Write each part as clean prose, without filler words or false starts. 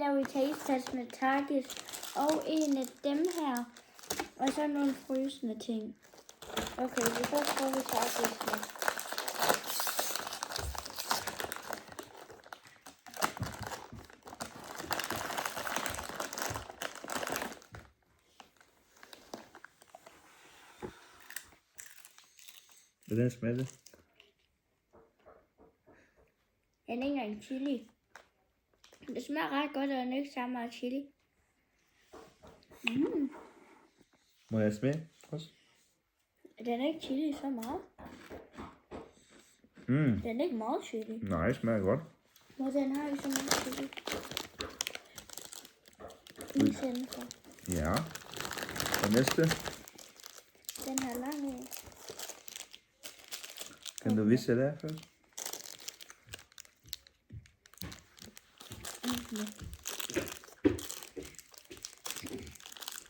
cherry taste test med Target og en af dem her. Og så nogle frysende ting. Okay, vi først får vi Target med. Hvordan smager det? Den er ikke engang chili. Det smager ret godt, og den er ikke så meget chili. Må jeg smage også? Den er ikke chili så meget. Den er ikke meget chili. Nej, det smager godt. Og den har ikke så meget chili. I stedet for. Ja. Og næste. Den her lang en. Kan du vise det først?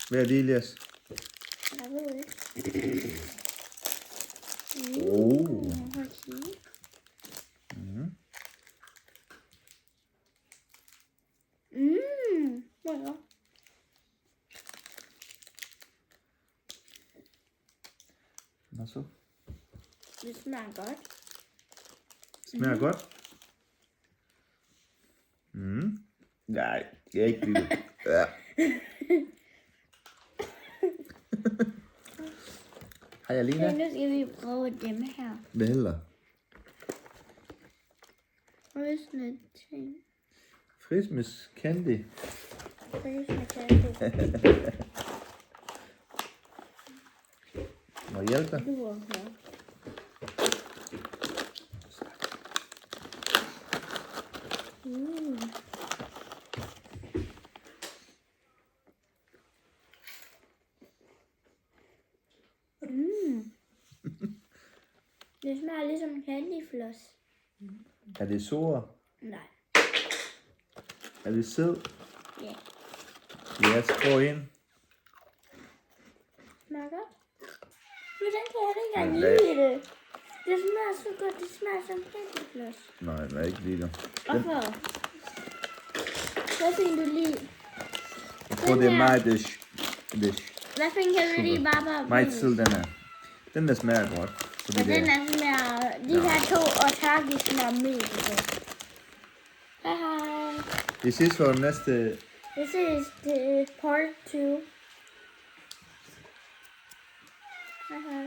Hvad er det, Elias? Jeg ved ikke. Okay. Det er godt. Hvad så? Det smager godt. Smager godt? Nej, jeg er ikke det. Ja. Hej Alina. Nu skal vi prøve dem her. Hvad heller? Frysende ting. Christmas candy. Frysende kaffe. Må jeg hjælpe dig? Du er her. Det smager ligesom candyfloss. Er det sur? Nej. Er det sød? Ja. Lad os gå ind. Smager godt. Hvordan kan jeg ikke engang Nej. lide det? Det smager så godt. Det smager som candyfloss. Nej, jeg ikke lide det. Hvorfor? Hvad finder du lige? Jeg tror, det er meget dish. Hvad finder du lige, Baba? Meget sød, den er. Den der smager godt. Fordi Og det den er. er smager, de her to og Target smager mega godt. Hej hej. Vi ses for næste. This is the part 2. Hej hej.